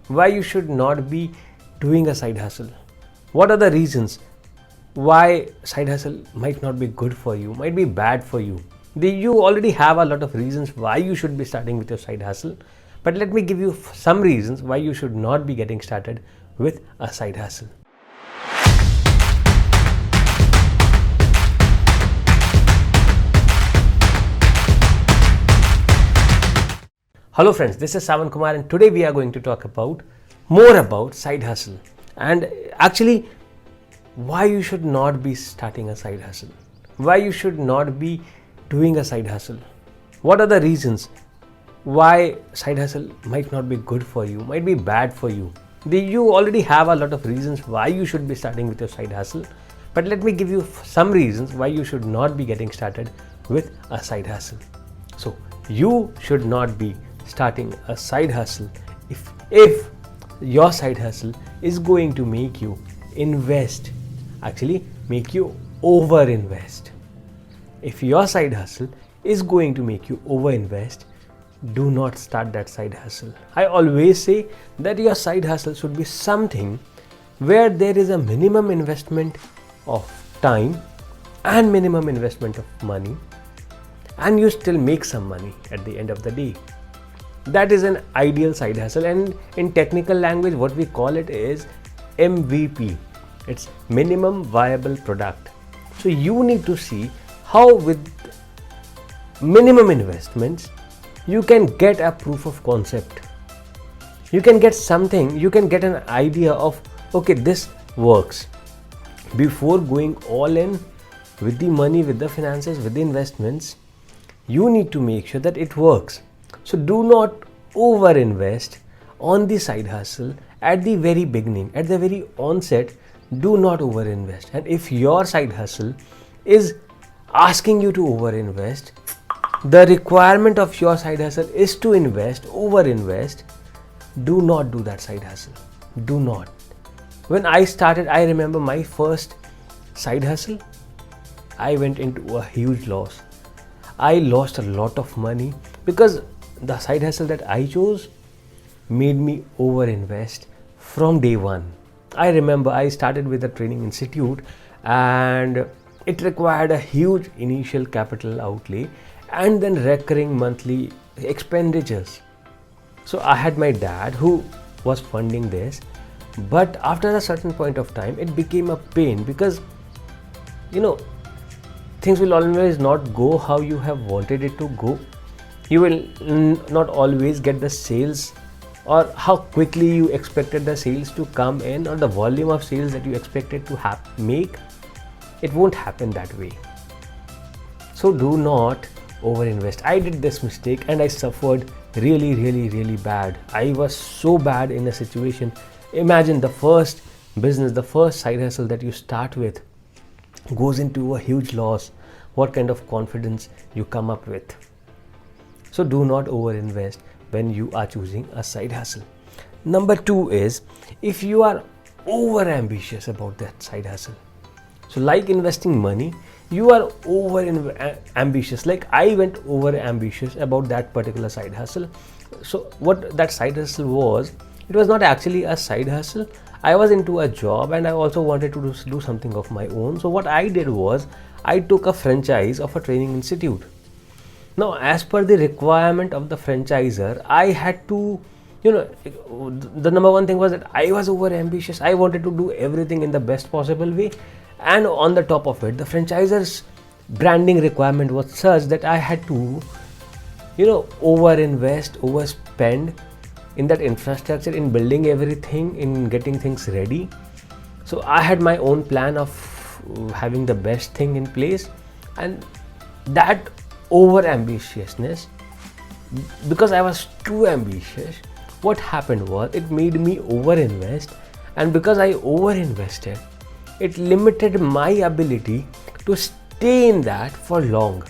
why you should not be doing a side hustle. What are the reasons why side hustle might not be good for you, might be bad for you. You already have a lot of reasons why you should be starting with your side hustle, but let me give you some reasons why you should not be getting started with a side hustle. Hello friends, this is Sawan Kumar and today we are going to talk about more about side hustle and actually why you should not be starting a side hustle, why you should not be doing a side hustle. What are the reasons why side hustle might not be good for you, might be bad for you. You already have a lot of reasons why you should be starting with your side hustle, but let me give you some reasons why you should not be getting started with a side hustle. So you should not be starting a side hustle if your side hustle is going to make you invest, actually make you over invest. If your side hustle is going to make you over invest, do not start that side hustle. I always say that your side hustle should be something where there is a minimum investment of time and minimum investment of money, and you still make some money at the end of the day. That is an ideal side hustle, and in technical language what we call it is MVP. It's minimum viable product. So you need to see how with minimum investments you can get a proof of concept. You can get something, you can get an idea of, okay, this works. Before going all in with the money, with the finances, with the investments, you need to make sure that it works. So do not over invest on the side hustle at the very beginning, at the very onset. Do not over invest. And if your side hustle is asking you to over invest, the requirement of your side hustle is to invest, over invest, do not do that side hustle. Do not. When I started, I remember my first side hustle, I went into a huge loss. I lost a lot of money because the side hustle that I chose made me over invest from day one. I remember I started with a training institute and it required a huge initial capital outlay and then recurring monthly expenditures. So I had my dad who was funding this, but after a certain point of time it became a pain because things will always not go how you have wanted it to go. You will not always get the sales or how quickly you expected the sales to come in, or the volume of sales that you expected to make. It won't happen that way. So do not over invest. I did this mistake and I suffered really bad. I was so bad in a situation. Imagine the first business, the first side hustle that you start with goes into a huge loss. What kind of confidence you come up with? So do not over invest when you are choosing a side hustle. Number 2 is if you are over ambitious about that side hustle. So like investing money, you are over ambitious. Like I went over ambitious about that particular side hustle. So what that side hustle was, it was not actually a side hustle. I was into a job and I also wanted to do something of my own. So what I did was I took a franchise of a training institute. Now, as per the requirement of the franchisor, I had to, the number one thing was that I was over ambitious. I wanted to do everything in the best possible way. And on the top of it, the franchisor's branding requirement was such that I had to, over invest, overspend in that infrastructure, in building everything, in getting things ready. So I had my own plan of having the best thing in place, and that over ambitiousness, because I was too ambitious, what happened was it made me over invest, and because I over invested, it limited my ability to stay in that for long.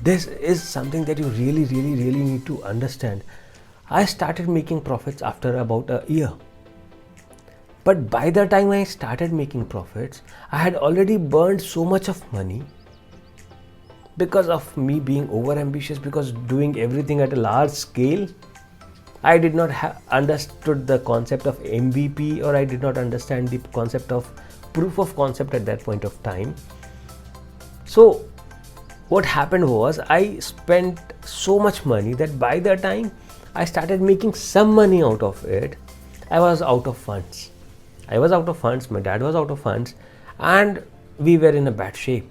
This is something that you really need to understand. I started making profits after about a year. But by the time I started making profits, I had already burned so much of money because of me being over ambitious, because doing everything at a large scale. I did not understood the concept of MVP, or I did not understand the concept of proof of concept at that point of time. So what happened was I spent so much money that by the time I started making some money out of it, I was out of funds. My dad was out of funds, and we were in a bad shape.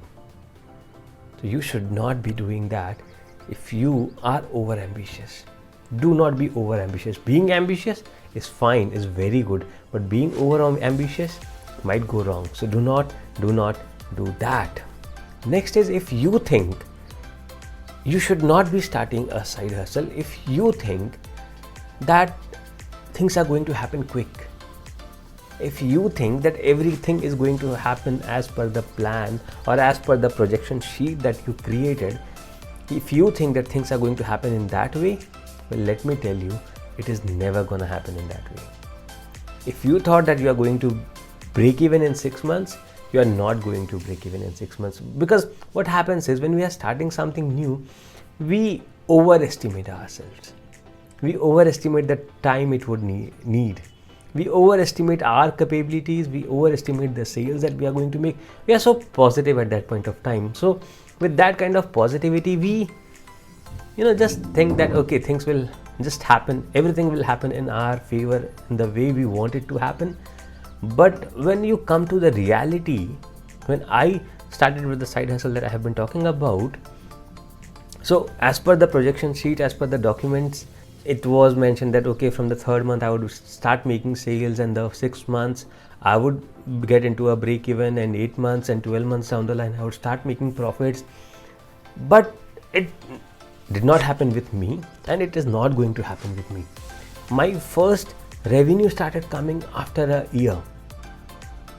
So you should not be doing that if you are over ambitious. Do not be over ambitious. Being ambitious is fine, is very good, but being over ambitious might go wrong. So do not do that. Next is, if you think you should not be starting a side hustle, if you think that things are going to happen quick, if you think that everything is going to happen as per the plan or as per the projection sheet that you created, if you think that things are going to happen in that way, well, let me tell you, it is never going to happen in that way. If you thought that you are going to break even in 6 months, you are not going to break even in 6 months. Because what happens is, when we are starting something new, we overestimate ourselves. We overestimate the time it would need. We overestimate our capabilities. We overestimate the sales that we are going to make. We are so positive at that point of time. So with that kind of positivity, we just think that okay, things will just happen. Everything will happen in our favor in the way we want it to happen. But when you come to the reality, when I started with the side hustle that I have been talking about, so as per the projection sheet, as per the documents, it was mentioned that okay, from the 3rd month I would start making sales, and the 6th months I would get into a break even, and 8 months and 12 months down the line I would start making profits. But it did not happen with me, and it is not going to happen with me. My first revenue started coming after a year.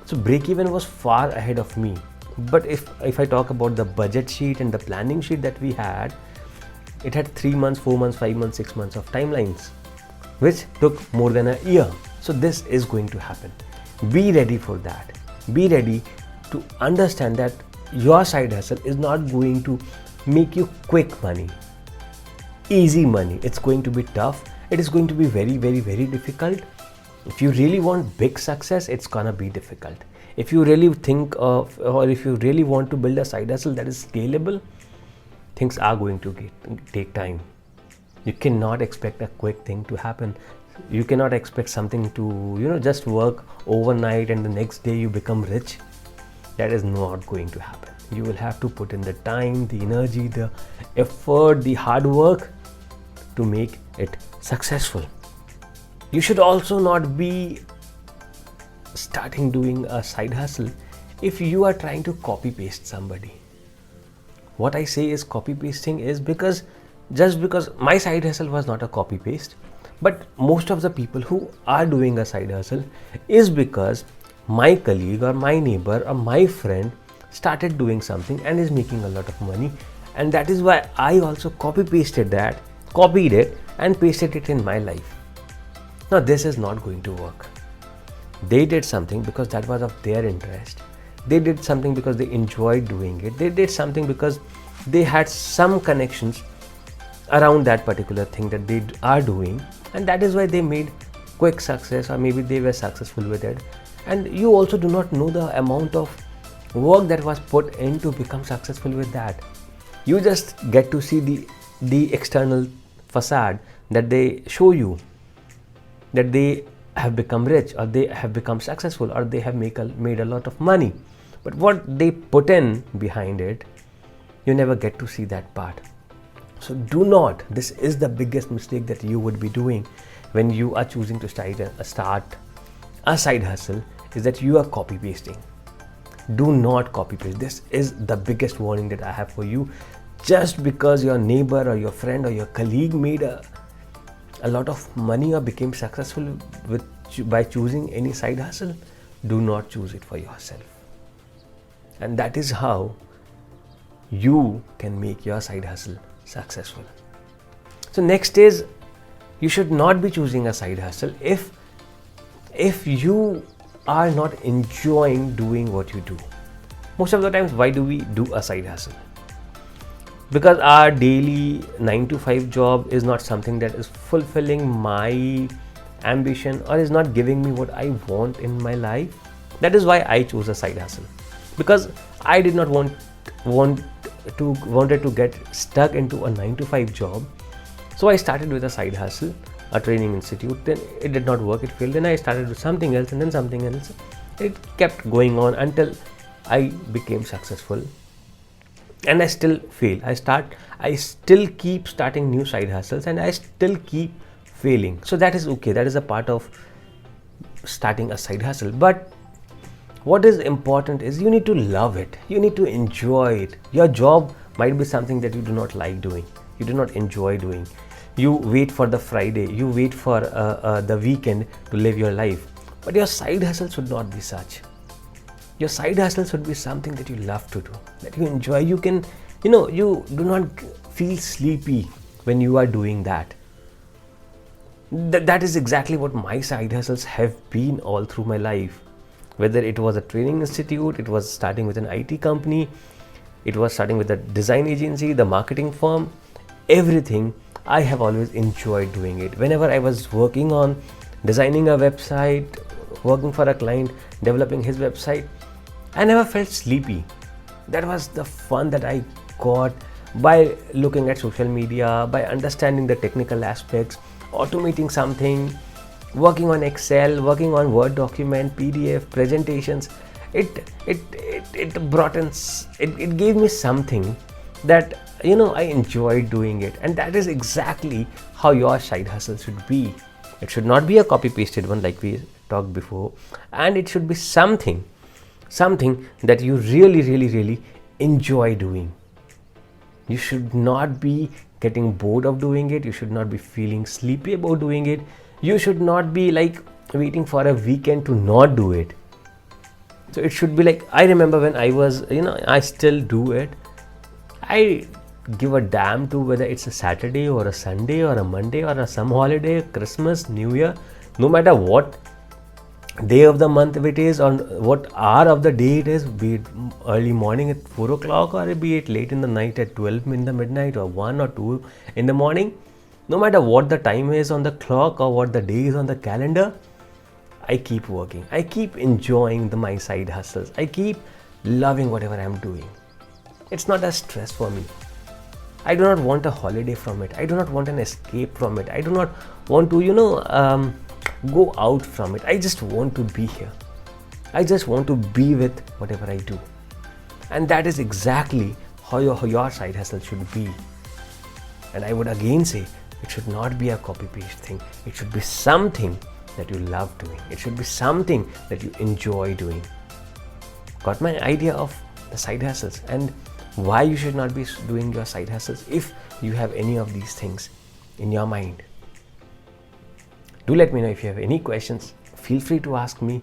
So break even was far ahead of me. But if I talk about the budget sheet and the planning sheet that we had, it had 3 months, 4 months, 5 months, 6 months of timelines, which took more than a year. So this is going to happen. Be ready for that. Be ready to understand that your side hustle is not going to make you quick money, easy money. It's going to be tough. It is going to be very, very, very difficult. If you really want big success, it's gonna be difficult. If you really think of, or if you really want to build a side hustle that is scalable, things are going to take time. You cannot expect a quick thing to happen. You cannot expect something to, just work overnight and the next day you become rich. That is not going to happen. You will have to put in the time, the energy, the effort, the hard work to make it successful. You should also not be starting doing a side hustle if you are trying to copy paste somebody. What I say is copy pasting is because my side hustle was not a copy paste, but most of the people who are doing a side hustle is because my colleague or my neighbor or my friend started doing something and is making a lot of money, and that is why I also copied it and pasted it in my life. Now this is not going to work. They did something because that was of their interest. They did something because they enjoyed doing it. They did something because they had some connections around that particular thing that they are doing, and that is why they made quick success, or maybe they were successful with it. And you also do not know the amount of work that was put in to become successful with that. You just get to see the external facade that they show you, that they have become rich, or they have become successful, or they have made a lot of money. But what they put in behind it, you never get to see that part. So do not, this is the biggest mistake that you would be doing when you are choosing to start a side hustle, is that you are copy pasting. Do not copy paste. This is the biggest warning that I have for you. Just because your neighbor or your friend or your colleague made a lot of money or became successful by choosing any side hustle, do not choose it for yourself. And that is how you can make your side hustle successful. So next is, you should not be choosing a side hustle if you are not enjoying doing what you do. Most of the times, why do we do a side hustle? because our daily 9 to 5 job is not something that is fulfilling my ambition or is not giving me what I want in my life. That is why I chose a side hustle, because I did not wanted to get stuck into a 9 to 5 job. So I started with a side hustle, a training institute. Then it did not work, it failed. Then I started with something else, and then something else. It kept going on until I became successful. And I still fail. I still keep starting new side hustles, and I still keep failing. So that is okay. That is a part of starting a side hustle. But what is important is you need to love it. You need to enjoy it. Your job might be something that you do not like doing. You do not enjoy doing. You wait for the Friday. You wait for the weekend to live your life. But your side hustle should not be such. Your side hustle should be something that you love to do, that you enjoy. You can, you do not feel sleepy when you are doing that. That is exactly what my side hustles have been all through my life. Whether it was a training institute, it was starting with an IT company, it was starting with a design agency, the marketing firm, everything, I have always enjoyed doing it. Whenever I was working on designing a website, working for a client, developing his website, I never felt sleepy. That was the fun that I got by looking at social media, by understanding the technical aspects, automating something, working on Excel, working on Word document, PDF, presentations. It brought in, it gave me something that I enjoyed doing it. And that is exactly how your side hustle should be. It should not be a copy pasted one like we talked before, and it should be something that you really enjoy doing. You should not be getting bored of doing it. You should not be feeling sleepy about doing it. You should not be like waiting for a weekend to not do it. So it should be like, I remember when I was, I still do it. I give a damn to whether it's a Saturday or a Sunday or a Monday or some holiday, Christmas, New Year, no matter what day of the month it is or what hour of the day it is, be it early morning at 4 o'clock or be it late in the night at 12 in the midnight or 1 or 2 in the morning, no matter what the time is on the clock or what the day is on the calendar, I keep working. I keep enjoying my side hustles. I keep loving whatever I'm doing. It's not a stress for me. I do not want a holiday from it. I do not want an escape from it. I do not want to, go out from it. I just want to be here. I just want to be with whatever I do. And that is exactly how your side hustle should be. And I would again say, it should not be a copy-paste thing. It should be something that you love doing. It should be something that you enjoy doing. Got my idea of the side hustles and why you should not be doing your side hustles if you have any of these things in your mind. Do let me know if you have any questions. Feel free to ask me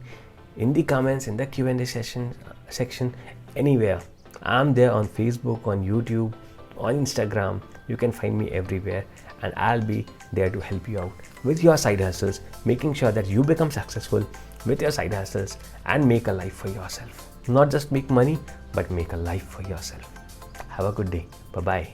in the comments, in the Q&A section, anywhere. I'm there on Facebook, on YouTube, on Instagram. You can find me everywhere, and I'll be there to help you out with your side hustles, making sure that you become successful with your side hustles and make a life for yourself. Not just make money, but make a life for yourself. Have a good day. Bye-bye.